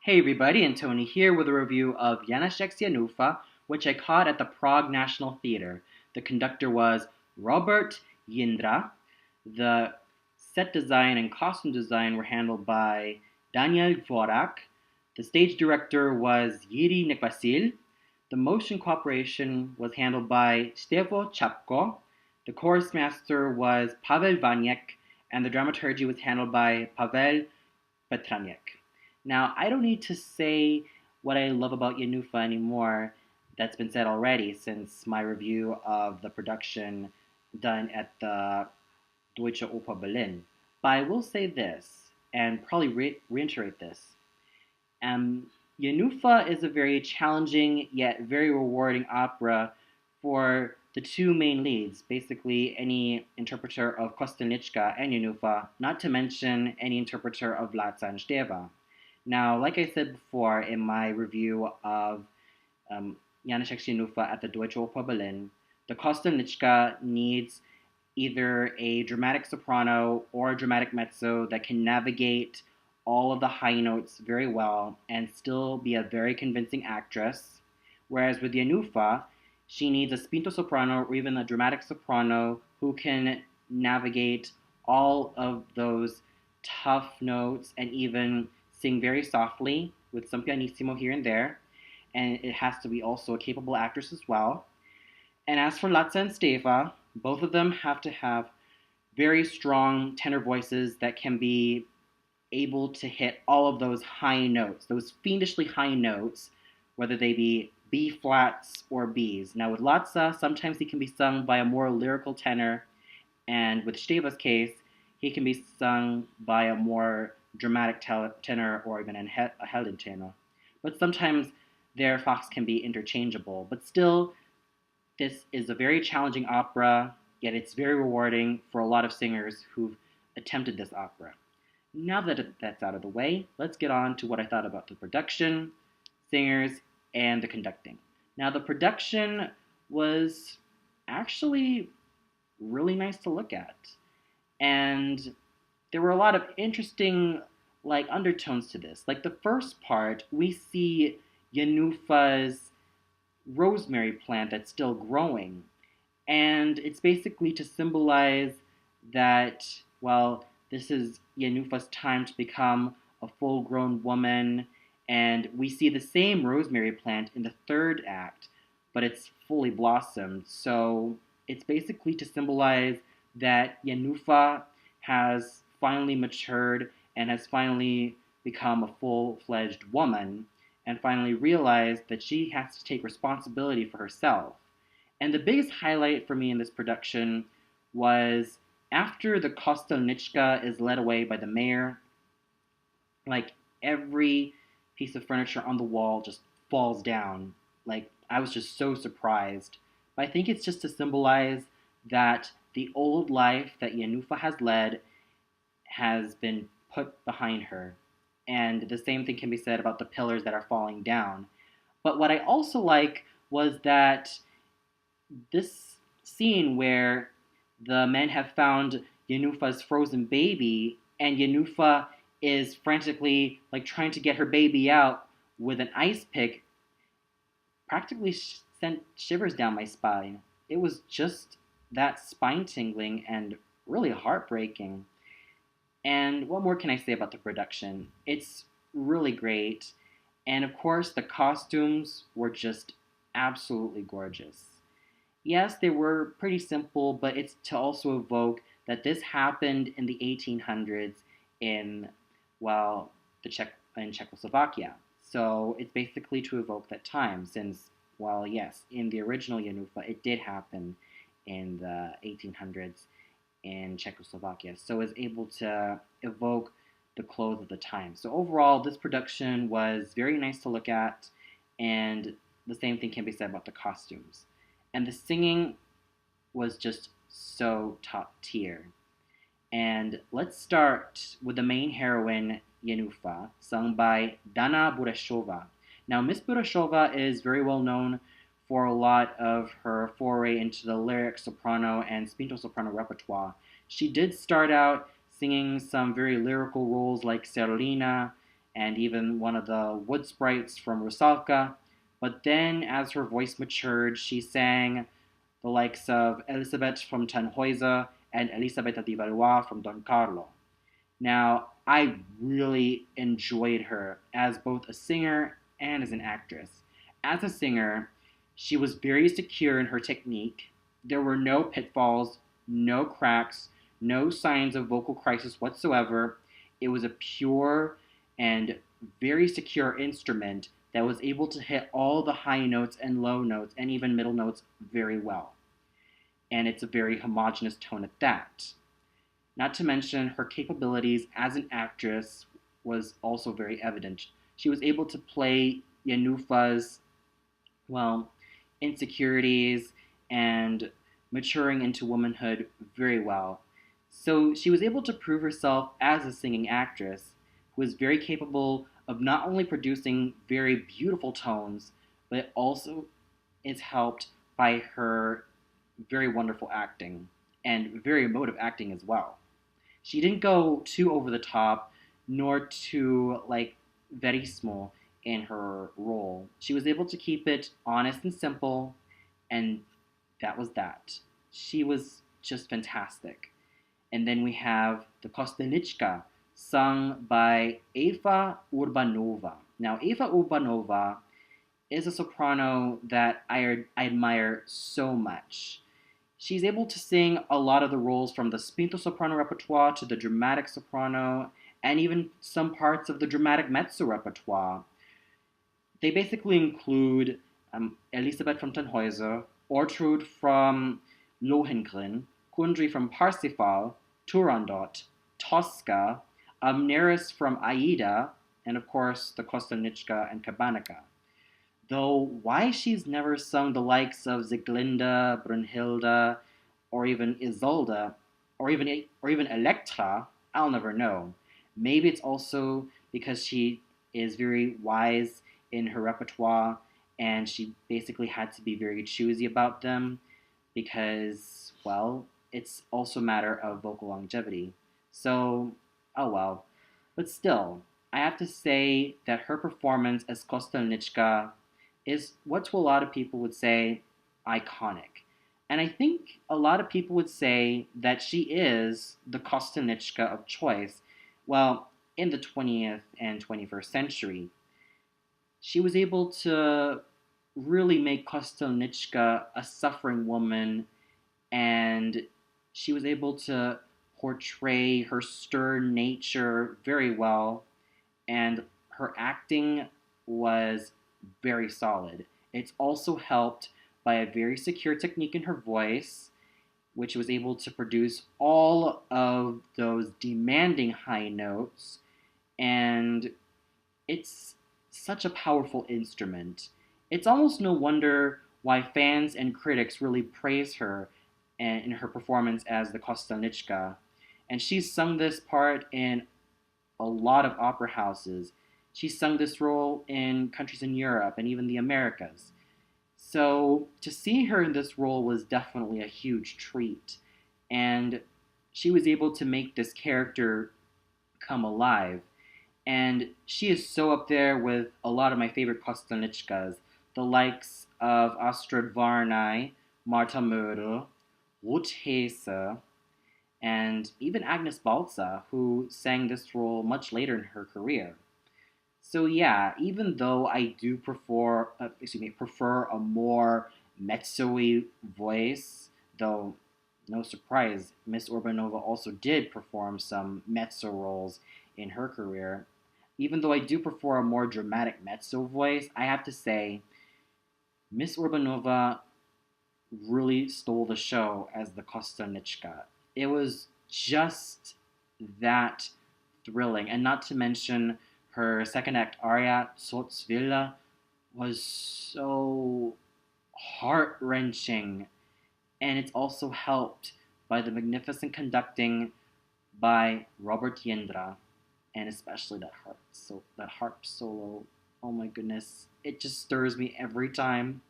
Hey everybody, and Tony here with a review of Janacek's Jenufa, which I caught at the Prague National Theatre. The conductor was Robert Jindra. The set design and costume design were handled by Daniel Dvorak. The stage director was Yuri Nekvasil. The motion cooperation was handled by Stevo Chapko. The chorus master was Pavel Vaniek, and the dramaturgy was handled by Pavel Petraniek. Now, I don't need to say what I love about Jenufa anymore. That's been said already since my review of the production done at the Deutsche Oper Berlin. But I will say this, and probably reiterate this. Um, Jenufa is a very challenging yet very rewarding opera for the two main leads, basically any interpreter of Kostelnichka and Jenufa, not to mention any interpreter of Latza and Steva. Now, like I said before in my review of Janacek Jenufa at the Deutsche Oper Berlin, the Kostelnichka needs either a dramatic soprano or a dramatic mezzo that can navigate all of the high notes very well and still be a very convincing actress. Whereas with Jenufa, she needs a spinto soprano or even a dramatic soprano who can navigate all of those tough notes and even sing very softly with some pianissimo here and there. And it has to be also a capable actress as well. And as for Latza and Steva, both of them have to have very strong tenor voices that can be able to hit all of those high notes, those fiendishly high notes, whether they be B flats or Bs. Now with Latza, sometimes he can be sung by a more lyrical tenor, and with Steva's case, he can be sung by a more dramatic tenor or even a held tenor. But sometimes their fox can be interchangeable. But still, this is a very challenging opera, yet it's very rewarding for a lot of singers who've attempted this opera. Now that that's out of the way, let's get on to what I thought about the production, singers, and the conducting. Now, the production was actually really nice to look at. And there were a lot of interesting undertones to this. Like the first part, we see Jenufa's rosemary plant that's still growing. And it's basically to symbolize that, well, this is Jenufa's time to become a full-grown woman. And we see the same rosemary plant in the third act, but it's fully blossomed. So it's basically to symbolize that Jenufa has finally matured and has finally become a full-fledged woman and finally realized that she has to take responsibility for herself. And the biggest highlight for me in this production was after the Kostelnichka is led away by the mayor, like every piece of furniture on the wall just falls down. Like I was just so surprised. But I think it's just to symbolize that the old life that Jenufa has led has been put behind her. And the same thing can be said about the pillars that are falling down. But what I also like was that this scene where the men have found Jenufa's frozen baby, and Jenufa is frantically trying to get her baby out with an ice pick, practically sent shivers down my spine. It was just that spine tingling and really heartbreaking. And what more can I say about the production? It's really great. And of course, the costumes were just absolutely gorgeous. Yes, they were pretty simple, but it's to also evoke that this happened in the 1800s in, well, in Czechoslovakia. So it's basically to evoke that time since, well, yes, in the original Jenufa, it did happen in the 1800s in Czechoslovakia. So it's able to evoke the clothes of the time. So overall, this production was very nice to look at, and the same thing can be said about the costumes. And the singing was just so top tier. And let's start with the main heroine, Jenufa, sung by Dana Buresova. Now, Miss Buresova is very well known for a lot of her foray into the lyric soprano and spinto soprano repertoire. She did start out singing some very lyrical roles like Serlina and even one of the wood sprites from Rusalka. But then, as her voice matured, she sang the likes of Elisabeth from Tannhäuser and Elisabetta di Valois from Don Carlo. Now, I really enjoyed her as both a singer and as an actress. As a singer, she was very secure in her technique. There were no pitfalls, no cracks, no signs of vocal crisis whatsoever. It was a pure and very secure instrument that was able to hit all the high notes and low notes and even middle notes very well. And it's a very homogeneous tone at that. Not to mention, her capabilities as an actress was also very evident. She was able to play Jenufa's, well, insecurities and maturing into womanhood very well. So she was able to prove herself as a singing actress who was very capable of not only producing very beautiful tones, but it also is helped by her very wonderful acting and very emotive acting as well. She didn't go too over the top, nor too like verismo in her role. She was able to keep it honest and simple, and that was that. She was just fantastic. And then we have the Kostenichka, sung by Eva Urbanova. Now, Eva Urbanova is a soprano that I admire so much. She's able to sing a lot of the roles from the spinto soprano repertoire to the dramatic soprano, and even some parts of the dramatic mezzo repertoire. They basically include Elisabeth from Tannhäuser, Ortrud from Lohengrin, Kundry from Parsifal, Turandot, Tosca, Amneris from Aida, and of course the Kostenichka and Kabanica. Though why she's never sung the likes of Sieglinde, Brunhilde, or even Isolde, or even Electra, I'll never know. Maybe it's also because she is very wise in her repertoire and she basically had to be very choosy about them because, well, it's also a matter of vocal longevity. So, oh well. But still, I have to say that her performance as Kostelnichka is what to a lot of people would say iconic. And I think a lot of people would say that she is the Kostelnichka of choice, well, in the 20th and 21st century. She was able to really make Kostelnichka a suffering woman, and she was able to portray her stern nature very well, and her acting was very solid. It's also helped by a very secure technique in her voice, which was able to produce all of those demanding high notes, and it's such a powerful instrument. It's almost no wonder why fans and critics really praise her in her performance as the Kostelnichka. And she's sung this part in a lot of opera houses. She sung this role in countries in Europe and even the Americas. So to see her in this role was definitely a huge treat. And she was able to make this character come alive. And she is so up there with a lot of my favorite Kostelnichkas, the likes of Astrid Varnay, Marta Mödel, Ruth Hesse, and even Agnes Balza, who sang this role much later in her career. So yeah, even though I do prefer a more mezzo-y voice, though no surprise, Miss Urbanova also did perform some mezzo roles in her career. Even though I do prefer a more dramatic mezzo voice, I have to say, Miss Urbanova really stole the show as the Kostelnichka. It was just that thrilling, and not to mention her second act aria, Sotsvilla, was so heart-wrenching, and it's also helped by the magnificent conducting by Robert Jindra, and especially that harp solo. Oh my goodness, it just stirs me every time.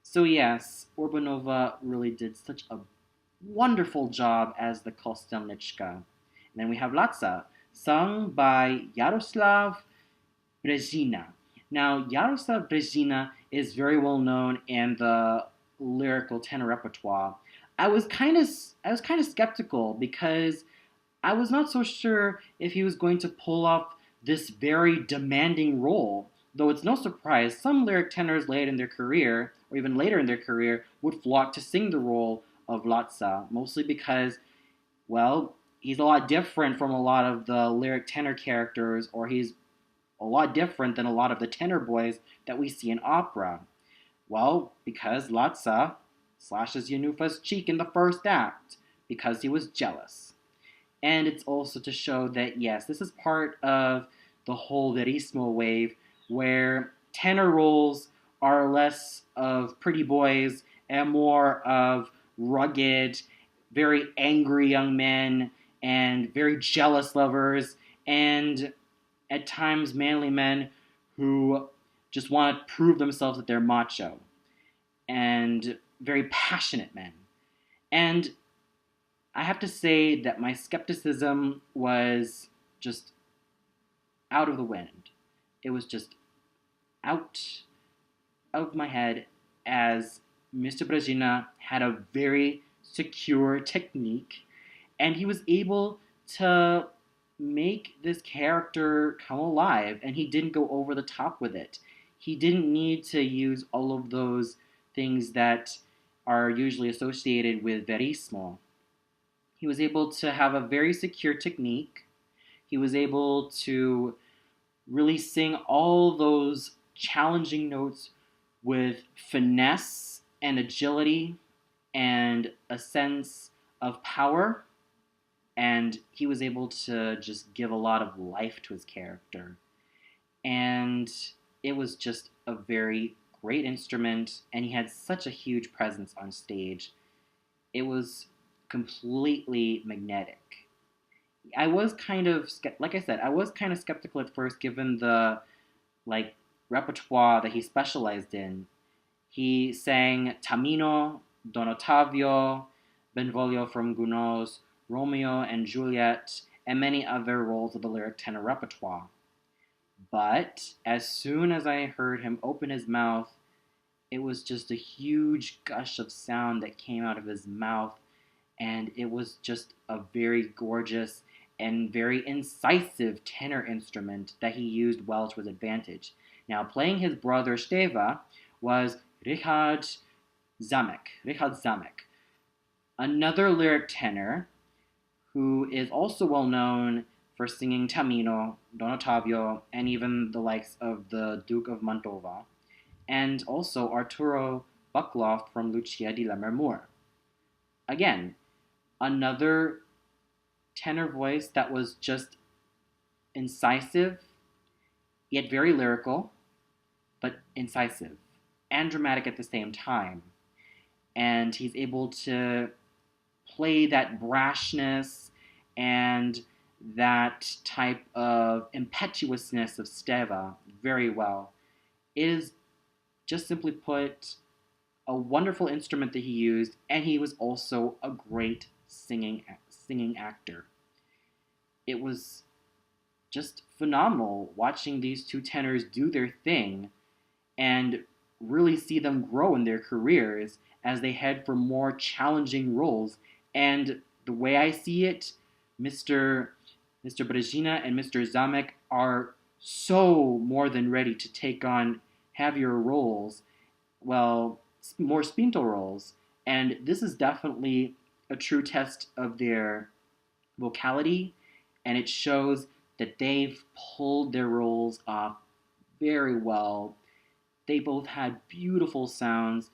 So yes, Urbanova really did such a wonderful job as the Kostelnichka. And then we have Latsa, sung by Jaroslav, Berzina. Now, Jaroslav Berzina is very well known in the lyrical tenor repertoire. I was kind of I was kind of skeptical because I was not so sure if he was going to pull off this very demanding role. Though it's no surprise, some lyric tenors late in their career, or even later in their career, would flock to sing the role of Latsa, mostly because, well, he's a lot different from a lot of the lyric tenor characters, or he's a lot different than a lot of the tenor boys that we see in opera. Well, because Latsa slashes Jenufa's cheek in the first act, because he was jealous. And it's also to show that, yes, this is part of the whole Verismo wave where tenor roles are less of pretty boys and more of rugged, very angry young men and very jealous lovers and at times manly men who just want to prove themselves that they're macho and very passionate men. And I have to say that my skepticism was just out of the wind. It was just out of my head as Mr. Berzina had a very secure technique and he was able to make this character come alive and he didn't go over the top with it. He didn't need to use all of those things that are usually associated with verismo. He was able to have a very secure technique. He was able to really sing all those challenging notes with finesse and agility and a sense of power. And he was able to just give a lot of life to his character. And it was just a very great instrument, and he had such a huge presence on stage. It was completely magnetic. I was kind of, like I said, I was kind of skeptical at first given the, like, repertoire that he specialized in. He sang Tamino, Don Ottavio, Benvolio from Gounod's Romeo and Juliet, and many other roles of the lyric tenor repertoire. But as soon as I heard him open his mouth, it was just a huge gush of sound that came out of his mouth, and it was just a very gorgeous and very incisive tenor instrument that he used well to his advantage. Now, playing his brother Steva was Richard Samek, another lyric tenor who is also well known for singing Tamino, Don Ottavio, and even the likes of the Duke of Mantova, and also Arturo Buckloff from Lucia di Lammermoor. Again, another tenor voice that was just incisive, yet very lyrical, but incisive and dramatic at the same time. And he's able to play that brashness and that type of impetuousness of Steva very well. It is, just simply put, a wonderful instrument that he used, and he was also a great singing actor. It was just phenomenal watching these two tenors do their thing and really see them grow in their careers as they head for more challenging roles. And the way I see it, Mr. Berzina and Mr. Samek are so more than ready to take on heavier roles, well, more spinto roles. And this is definitely a true test of their vocality, and it shows that they've pulled their roles off very well. They both had beautiful sounds,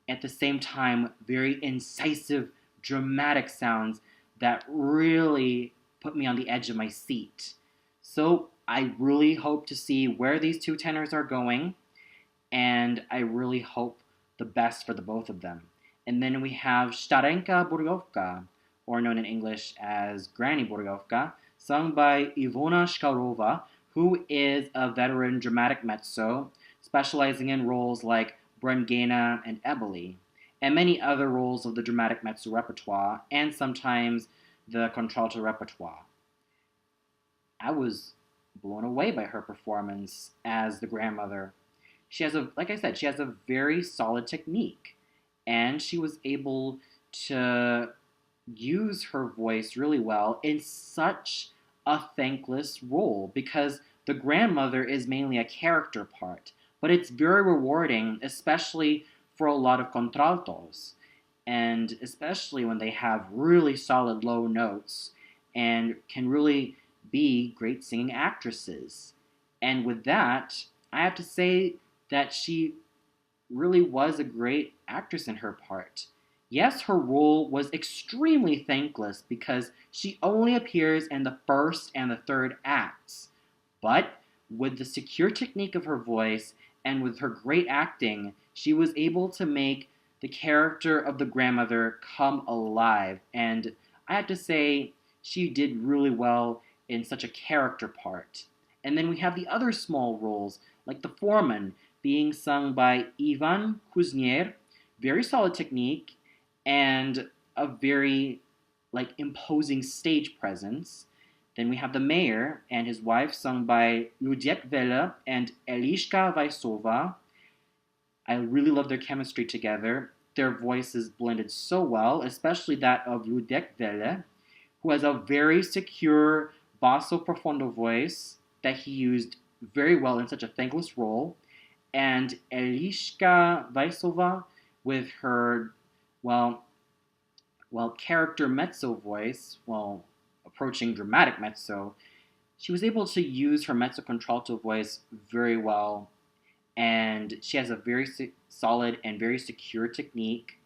at the same time, very incisive, dramatic sounds that really put me on the edge of my seat. So I really hope to see where these two tenors are going, and I really hope the best for the both of them. And then we have Starenka Buryovka, or known in English as Granny Buryovka, sung by Yvona Skvarova, who is a veteran dramatic mezzo, specializing in roles like Brengena and Eboli, and many other roles of the dramatic mezzo repertoire, and sometimes the contralto repertoire. I was blown away by her performance as the grandmother. She has a, like I said, she has a very solid technique, and she was able to use her voice really well in such a thankless role because the grandmother is mainly a character part, but it's very rewarding, especially for a lot of contraltos, and especially when they have really solid low notes and can really be great singing actresses. And with that, I have to say that she really was a great actress in her part. Yes, her role was extremely thankless because she only appears in the first and the third acts. But with the secure technique of her voice and with her great acting, she was able to make the character of the grandmother come alive. And I have to say, she did really well in such a character part. And then we have the other small roles, like the foreman, being sung by Ivan Kuznier. Very solid technique and a very imposing stage presence. Then we have the mayor and his wife, sung by Ludiek Vele and Elishka Vaisova. I really love their chemistry together. Their voices blended so well, especially that of Ludiek Vele, who has a very secure basso profondo voice that he used very well in such a thankless role. And Elishka Vaisova with her, well, character mezzo voice, approaching dramatic mezzo, she was able to use her mezzo contralto voice very well, and she has a very solid and very secure technique,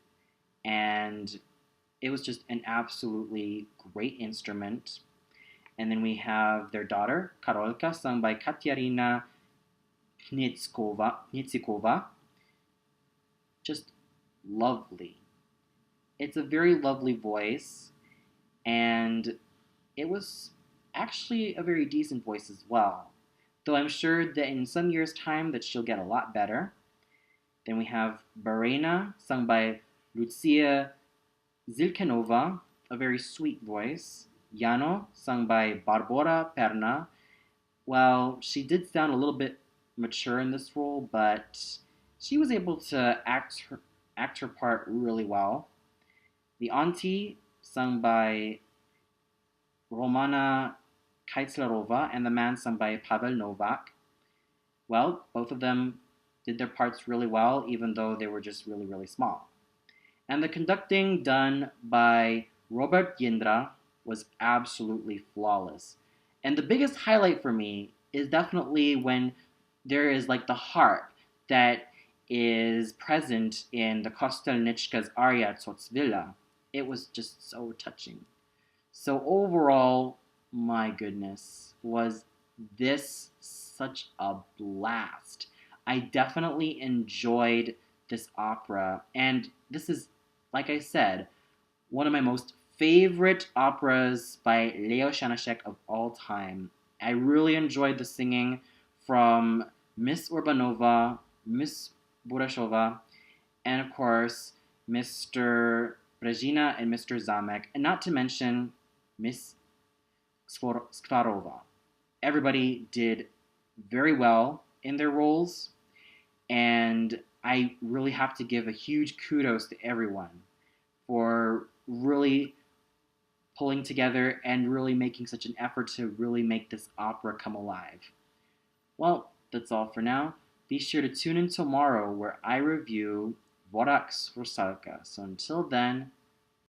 and it was just an absolutely great instrument. And then we have their daughter, Karolka, sung by Katerina Knitsikova. Just lovely. It's a very lovely voice, and it was actually a very decent voice as well. Though I'm sure that in some years' time that she'll get a lot better. Then we have Berzina, sung by Lucia Zilkanova, a very sweet voice. Jano, sung by Barbora Perna. Well, she did sound a little bit mature in this role, but she was able to act her part really well. The auntie, sung by Romana Kaitzlerova, and the man, sung by Pavel Novak. Well, both of them did their parts really well, even though they were just really, really small. And the conducting done by Robert Jindra was absolutely flawless. And the biggest highlight for me is definitely when there is the harp that is present in the Kostelnichka's aria Tsotsvila. It was just so touching. So overall, my goodness, was this such a blast. I definitely enjoyed this opera, and this is, like I said, one of my most favorite operas by Leo Janacek of all time. I really enjoyed the singing from Miss Urbanova, Miss Buresova, and of course, Mr. Berzina and Mr. Samek, and not to mention Miss Skvarova. Everybody did very well in their roles, and I really have to give a huge kudos to everyone for really pulling together and really making such an effort to really make this opera come alive. Well, that's all for now. Be sure to tune in tomorrow where I review Vorax Rusalka. So until then,